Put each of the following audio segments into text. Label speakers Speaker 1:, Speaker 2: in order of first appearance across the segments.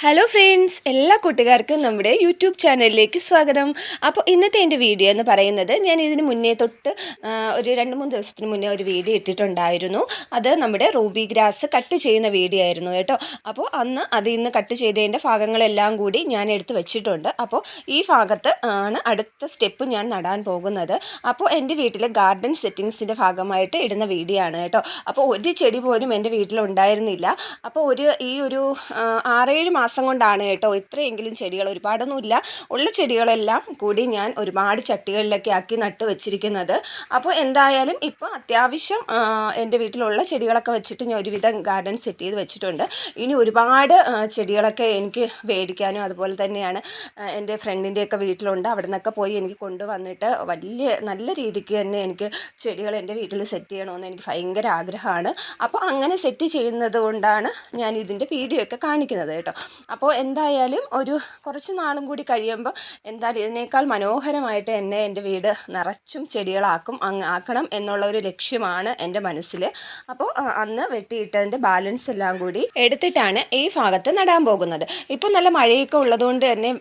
Speaker 1: Hello friends, എല്ലാ കൂട്ടുകാർക്കും നമ്മുടെ യൂട്യൂബ് ചാനലിലേക്ക് സ്വാഗതം. അപ്പോൾ ഇന്നത്തെ എൻ്റെ വീഡിയോ എന്ന് പറയുന്നത്, ഞാൻ ഇതിന് മുന്നേ തൊട്ട് ഒരു 2-3 ദിവസത്തിന് മുന്നേ ഒരു വീഡിയോ ഇട്ടിട്ടുണ്ടായിരുന്നു. അത് നമ്മുടെ റൂബി ഗ്രാസ് കട്ട് ചെയ്യുന്ന വീഡിയോ ആയിരുന്നു കേട്ടോ. അപ്പോൾ അന്ന് അതിൽ നിന്ന് കട്ട് ചെയ്തതിൻ്റെ ഭാഗങ്ങളെല്ലാം കൂടി ഞാൻ എടുത്ത് വെച്ചിട്ടുണ്ട്. അപ്പോൾ ഈ ഭാഗത്ത് ആണ് അടുത്ത സ്റ്റെപ്പ് ഞാൻ നടാൻ പോകുന്നത്. അപ്പോൾ എൻ്റെ വീട്ടിൽ ഗാർഡൻ സെറ്റിങ്സിൻ്റെ ഭാഗമായിട്ട് ഇടുന്ന വീഡിയോ ആണ് കേട്ടോ. അപ്പോൾ ഒരു ചെടി പോലും എൻ്റെ വീട്ടിലുണ്ടായിരുന്നില്ല. അപ്പോൾ ഈ ഒരു 6-7 മാസം കൊണ്ടാണ് കേട്ടോ ഇത്രയെങ്കിലും ചെടികൾ, ഒരുപാടൊന്നുമില്ല, ഉള്ള ചെടികളെല്ലാം കൂടി ഞാൻ ഒരുപാട് ചട്ടികളിലൊക്കെ ആക്കി നട്ട് വെച്ചിരിക്കുന്നത്. അപ്പോൾ എന്തായാലും ഇപ്പോൾ അത്യാവശ്യം എൻ്റെ വീട്ടിലുള്ള ചെടികളൊക്കെ വെച്ചിട്ട് ഞാൻ ഒരുവിധം ഗാർഡൻ സെറ്റ് ചെയ്ത് വെച്ചിട്ടുണ്ട്. ഇനി ഒരുപാട് ചെടികളൊക്കെ എനിക്ക് മേടിക്കാനും അതുപോലെ തന്നെയാണ് എൻ്റെ ഫ്രണ്ടിൻ്റെയൊക്കെ വീട്ടിലുണ്ട്. അവിടെ നിന്നൊക്കെ പോയി എനിക്ക് കൊണ്ടുവന്നിട്ട് നല്ല രീതിക്ക് തന്നെ എനിക്ക് ചെടികൾ എൻ്റെ വീട്ടിൽ സെറ്റ് ചെയ്യണമെന്ന് എനിക്ക് ഭയങ്കര ആഗ്രഹമാണ്. അപ്പോൾ അങ്ങനെ സെറ്റ് ചെയ്യുന്നത് കൊണ്ടാണ് ഞാൻ ഇതിൻ്റെ വീഡിയോ ഒക്കെ കാണിക്കുന്നത് കേട്ടോ. അപ്പോൾ എന്തായാലും ഒരു കുറച്ച് നാളും കൂടി കഴിയുമ്പോൾ എന്തായാലും ഇതിനേക്കാൾ മനോഹരമായിട്ട് തന്നെ എൻ്റെ വീട് നിറച്ചും ആക്കണം എന്നുള്ള ഒരു ലക്ഷ്യമാണ് എൻ്റെ മനസ്സിൽ. അപ്പോൾ അന്ന് വെട്ടിയിട്ടതിൻ്റെ ബാലൻസ് എല്ലാം കൂടി എടുത്തിട്ടാണ് ഈ ഭാഗത്ത് നടാൻ പോകുന്നത്. ഇപ്പോൾ നല്ല മഴയൊക്കെ ഉള്ളതുകൊണ്ട് തന്നെ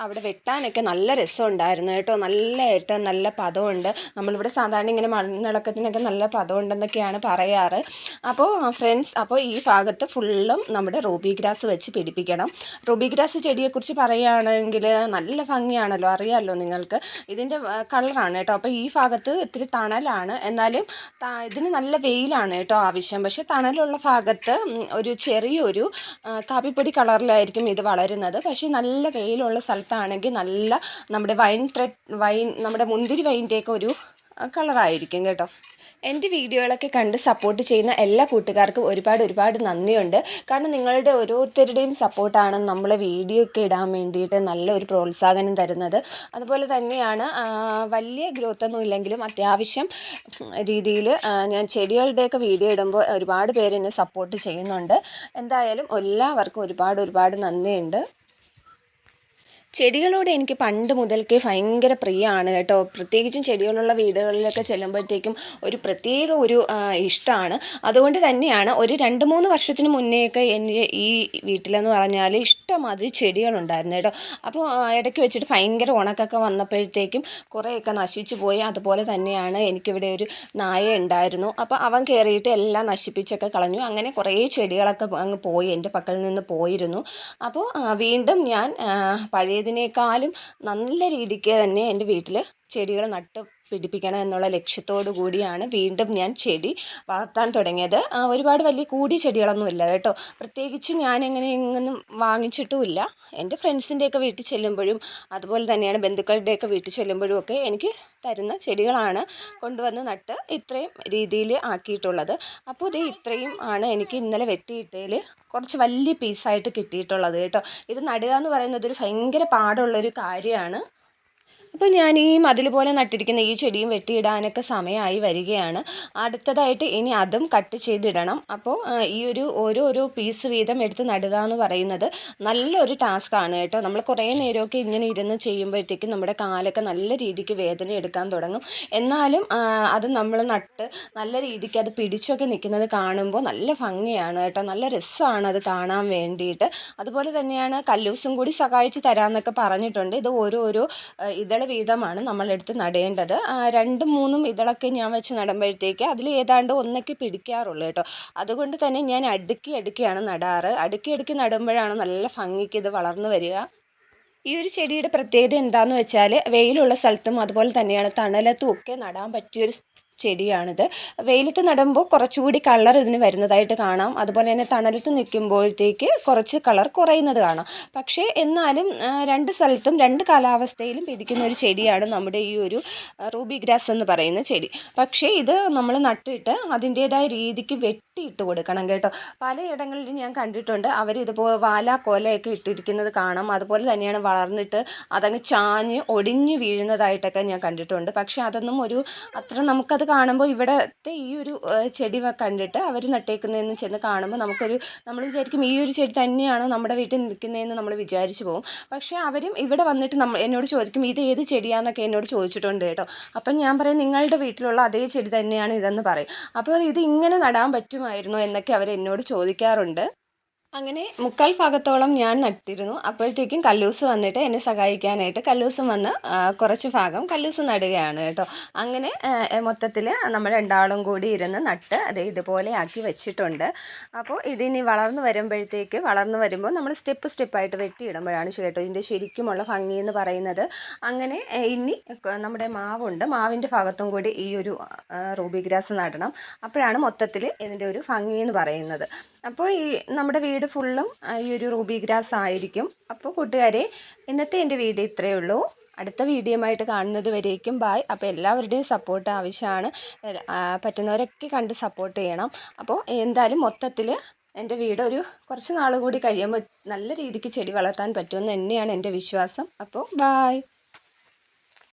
Speaker 1: അവിടെ വെട്ടാനൊക്കെ നല്ല രസമുണ്ടായിരുന്നു കേട്ടോ. നല്ല പദമുണ്ട്. നമ്മളിവിടെ സാധാരണ ഇങ്ങനെ മണ്ണിളക്കത്തിനൊക്കെ നല്ല പദമുണ്ടെന്നൊക്കെയാണ് പറയാറ്. അപ്പോൾ ഫ്രണ്ട്സ്, അപ്പോൾ ഈ ഭാഗത്ത് ഫുള്ളും നമ്മുടെ റൂബി ഗ്രാസ് വെച്ച് പിടിപ്പിക്കണം. റൂബി ഗ്രാസ് ചെടിയെക്കുറിച്ച് പറയുകയാണെങ്കിൽ നല്ല ഭംഗിയാണല്ലോ, അറിയാമല്ലോ നിങ്ങൾക്ക്. ഇതിൻ്റെ കളറാണ് കേട്ടോ. അപ്പോൾ ഈ ഭാഗത്ത് ഇത്തിരി തണലാണ്, എന്നാലും ഇതിന് നല്ല വെയിലാണ് കേട്ടോ ആവശ്യം. പക്ഷേ തണലുള്ള ഭാഗത്ത് ഒരു ചെറിയൊരു കാപ്പിപ്പൊടി കളറിലായിരിക്കും ഇത് വളരുന്നത്. പക്ഷേ നല്ല വെയിലുള്ള സ്ഥലത്താണെങ്കിൽ നല്ല നമ്മുടെ നമ്മുടെ മുന്തിരി വൈൻ്റെയൊക്കെ ഒരു കളറായിരിക്കും കേട്ടോ. എൻ്റെ വീഡിയോകളൊക്കെ കണ്ട് സപ്പോർട്ട് ചെയ്യുന്ന എല്ലാ കൂട്ടുകാർക്കും ഒരുപാട് നന്ദിയുണ്ട്. കാരണം നിങ്ങളുടെ ഓരോരുത്തരുടെയും സപ്പോർട്ടാണ് നമ്മൾ വീഡിയോ ഒക്കെ ഇടാൻ വേണ്ടിയിട്ട് നല്ലൊരു പ്രോത്സാഹനം തരുന്നത്. അതുപോലെ തന്നെയാണ് വലിയ ഗ്രോത്തൊന്നും ഇല്ലെങ്കിലും അത്യാവശ്യം രീതിയിൽ ഞാൻ ചെടികളുടെയൊക്കെ വീഡിയോ ഇടുമ്പോൾ ഒരുപാട് പേര് എന്നെ സപ്പോർട്ട് ചെയ്യുന്നുണ്ട്. എന്തായാലും എല്ലാവർക്കും ഒരുപാട് നന്ദിയുണ്ട്. ചെടികളോട് എനിക്ക് പണ്ട് മുതൽക്കേ ഭയങ്കര പ്രിയമാണ് കേട്ടോ. പ്രത്യേകിച്ചും ചെടികളുള്ള വീടുകളിലൊക്കെ ചെല്ലുമ്പോഴത്തേക്കും ഒരു പ്രത്യേക ഒരു ഇഷ്ടമാണ്. അതുകൊണ്ട് തന്നെയാണ് ഒരു 2-3 വർഷത്തിന് മുന്നേയൊക്കെ എൻ്റെ ഈ വീട്ടിലെന്ന് പറഞ്ഞാൽ ഇഷ്ടമാതിരി ചെടികളുണ്ടായിരുന്നു കേട്ടോ. അപ്പോൾ ഇടയ്ക്ക് വെച്ചിട്ട് ഭയങ്കര ഉണക്കൊക്കെ വന്നപ്പോഴത്തേക്കും കുറേയൊക്കെ നശിച്ചു പോയി. അതുപോലെ തന്നെയാണ് എനിക്കിവിടെ ഒരു നായ ഉണ്ടായിരുന്നു. അപ്പോൾ അവൻ കയറിയിട്ട് എല്ലാം നശിപ്പിച്ചൊക്കെ കളഞ്ഞു. അങ്ങനെ കുറേ ചെടികളൊക്കെ അങ്ങ് പോയി, എൻ്റെ പക്കൽ നിന്ന് പോയിരുന്നു. അപ്പോൾ വീണ്ടും ഞാൻ പഴയതിനേക്കാളും നല്ല രീതിക്ക് തന്നെ എൻ്റെ വീട്ടിൽ ചെടികൾ നട്ട് പിടിപ്പിക്കണം എന്നുള്ള ലക്ഷ്യത്തോടു കൂടിയാണ് വീണ്ടും ഞാൻ ചെടി വളർത്താൻ തുടങ്ങിയത്. ഒരുപാട് വലിയ കൂടിയ ചെടികളൊന്നുമില്ല കേട്ടോ. പ്രത്യേകിച്ച് ഞാൻ എങ്ങനെയൊന്നും വാങ്ങിച്ചിട്ടുമില്ല. എൻ്റെ ഫ്രണ്ട്സിൻ്റെയൊക്കെ വീട്ടിൽ ചെല്ലുമ്പോഴും അതുപോലെ തന്നെയാണ് ബന്ധുക്കളുടെയൊക്കെ വീട്ടിൽ ചെല്ലുമ്പോഴും ഒക്കെ എനിക്ക് തരുന്ന ചെടികളാണ് കൊണ്ടുവന്ന് നട്ട് ഇത്രയും രീതിയിൽ ആക്കിയിട്ടുള്ളത്. അപ്പോൾ ഇത്രയും ആണ് എനിക്ക് ഇന്നലെ വെട്ടിയിട്ടതിൽ കുറച്ച് വലിയ പീസായിട്ട് കിട്ടിയിട്ടുള്ളത് കേട്ടോ. ഇത് നടുക എന്ന് പറയുന്നത് ഒരു ഭയങ്കര പാടുള്ളൊരു കാര്യമാണ്. അപ്പോൾ ഞാൻ ഈ മതിൽ പോലെ നട്ടിരിക്കുന്ന ഈ ചെടിയും വെട്ടിയിടാനൊക്കെ സമയമായി വരികയാണ്. അടുത്തതായിട്ട് ഇനി അതും കട്ട് ചെയ്തിടണം. അപ്പോൾ ഈ ഓരോ പീസ് വീതം എടുത്ത് നടുക എന്ന് പറയുന്നത് നല്ലൊരു ടാസ്ക്കാണ് കേട്ടോ. നമ്മൾ കുറേ നേരമൊക്കെ ഇങ്ങനെ ഇരുന്ന് ചെയ്യുമ്പോഴത്തേക്കും നമ്മുടെ കാലൊക്കെ നല്ല രീതിക്ക് വേദന എടുക്കാൻ തുടങ്ങും. എന്നാലും അത് നമ്മൾ നട്ട് നല്ല രീതിക്ക് അത് പിടിച്ചൊക്കെ നിൽക്കുന്നത് കാണുമ്പോൾ നല്ല ഭംഗിയാണ് കേട്ടോ. നല്ല രസമാണ് അത് കാണാൻ വേണ്ടിയിട്ട്. അതുപോലെ തന്നെയാണ് കല്ലൂസും കൂടി സഹായിച്ച് തരാമെന്നൊക്കെ പറഞ്ഞിട്ടുണ്ട്. ഇത് ഓരോ ഇതൾ വീതമാണ് നമ്മളെടുത്ത് നടേണ്ടത്. 2-3 ഇതളൊക്കെ ഞാൻ വെച്ച് നടുമ്പോഴത്തേക്ക് അതിൽ ഏതാണ്ട് ഒന്നൊക്കെ പിടിക്കാറുള്ളൂ കേട്ടോ. അതുകൊണ്ട് തന്നെ ഞാൻ അടുക്കിയാണ് നടാറ്. അടുക്കി നടുമ്പോഴാണ് നല്ല ഭംഗിക്ക് ഇത് വളർന്നു വരിക. ഈ ഒരു ചെടിയുടെ പ്രത്യേകത എന്താണെന്ന് വെച്ചാൽ വെയിലുള്ള സ്ഥലത്തും അതുപോലെ തന്നെയാണ് തണലത്തും ഒക്കെ നടാൻ പറ്റിയൊരു ചെടിയാണിത്. വെയിലത്ത് നടുമ്പോൾ കുറച്ചുകൂടി കളർ ഇതിന് വരുന്നതായിട്ട് കാണാം. അതുപോലെ തന്നെ തണലത്ത് നിൽക്കുമ്പോഴത്തേക്ക് കുറച്ച് കളർ കുറയുന്നത് കാണാം. പക്ഷേ എന്നാലും 2 സ്ഥലത്തും 2 കാലാവസ്ഥയിലും പിടിക്കുന്ന ഒരു ചെടിയാണ് നമ്മുടെ ഈ ഒരു റൂബി ഗ്രാസ് എന്ന് പറയുന്ന ചെടി. പക്ഷേ ഇത് നമ്മൾ നട്ടിട്ട് അതിൻ്റേതായ രീതിക്ക് വെട്ടിയിട്ട് കൊടുക്കണം കേട്ടോ. പലയിടങ്ങളിൽ ഞാൻ കണ്ടിട്ടുണ്ട് അവരിതുപോലെ കോലയൊക്കെ ഇട്ടിരിക്കുന്നത് കാണാം. അതുപോലെ തന്നെയാണ് വളർന്നിട്ട് അതങ്ങ് ചാഞ്ഞ് ഒടിഞ്ഞ് വീഴുന്നതായിട്ടൊക്കെ ഞാൻ കണ്ടിട്ടുണ്ട്. പക്ഷേ അതൊന്നും അത്ര നമുക്കത് കാണുമ്പോൾ ഇവിടത്തെ ഈ ഒരു ചെടി കണ്ടിട്ട് അവർ നട്ടേക്കുന്നതെന്ന് ചെന്ന് കാണുമ്പോൾ നമ്മൾ വിചാരിക്കും ഈ ഒരു ചെടി തന്നെയാണോ നമ്മുടെ വീട്ടിൽ നിൽക്കുന്നതെന്ന് നമ്മൾ വിചാരിച്ചു പോകും. പക്ഷേ അവരും ഇവിടെ വന്നിട്ട് എന്നോട് ചോദിക്കും ഇത് ഏത് ചെടിയാണെന്നൊക്കെ എന്നോട് ചോദിച്ചിട്ടുണ്ട് കേട്ടോ. അപ്പം ഞാൻ പറയും നിങ്ങളുടെ വീട്ടിലുള്ള അതേ ചെടി തന്നെയാണ് ഇതെന്ന് പറയും. അപ്പോൾ ഇത് ഇങ്ങനെ നടാൻ പറ്റുമായിരുന്നോ എന്നൊക്കെ അവർ എന്നോട് ചോദിക്കാറുണ്ട്. അങ്ങനെ മുക്കാൽ ഭാഗത്തോളം ഞാൻ നട്ടിരുന്നു. അപ്പോഴത്തേക്കും കല്ലൂസ് വന്നിട്ട് എന്നെ സഹായിക്കാനായിട്ട് കല്ലൂസും വന്ന് കുറച്ച് ഭാഗം കല്ലൂസ് നടുകയാണ് കേട്ടോ. അങ്ങനെ മൊത്തത്തിൽ നമ്മൾ രണ്ടാളും കൂടി ഇരുന്ന് നട്ട് അത് ഇതുപോലെ ആക്കി വെച്ചിട്ടുണ്ട്. അപ്പോൾ ഇതിനി വളർന്നു വരുമ്പോൾ നമ്മൾ സ്റ്റെപ്പായിട്ട് വെട്ടിയിടുമ്പോഴാണ് കേട്ടോ ഇതിൻ്റെ ശരിക്കുമുള്ള ഭംഗി എന്ന് പറയുന്നത്. അങ്ങനെ ഇനി നമ്മുടെ മാവുണ്ട്, മാവിൻ്റെ ഭാഗത്തും കൂടി ഈ ഒരു റൂബി ഗ്രാസ് നടണം. അപ്പോഴാണ് മൊത്തത്തിൽ ഇതിൻ്റെ ഒരു ഭംഗി എന്ന് പറയുന്നത്. അപ്പോൾ ഈ നമ്മുടെ വീട് ഫുള്ളും ഈ ഒരു റൂബി ഗ്രാസ് ആയിരിക്കും. അപ്പോൾ കൂട്ടുകാരെ, ഇന്നത്തെ എൻ്റെ വീഡിയോ ഇത്രയേ ഉള്ളൂ. അടുത്ത വീഡിയോയുമായിട്ട് കാണുന്നത് വരേക്കും ബായ്. അപ്പോൾ എല്ലാവരുടെയും സപ്പോർട്ട് ആവശ്യമാണ്. പറ്റുന്നവരൊക്കെ കണ്ട് സപ്പോർട്ട് ചെയ്യണം. അപ്പോൾ എന്തായാലും മൊത്തത്തിൽ എൻ്റെ വീട് ഒരു കുറച്ച് നാൾ കൂടി കഴിയുമ്പോൾ നല്ല രീതിക്ക് ചെടി വളർത്താൻ പറ്റുമെന്ന് തന്നെയാണ് എൻ്റെ വിശ്വാസം. അപ്പോൾ ബായ്.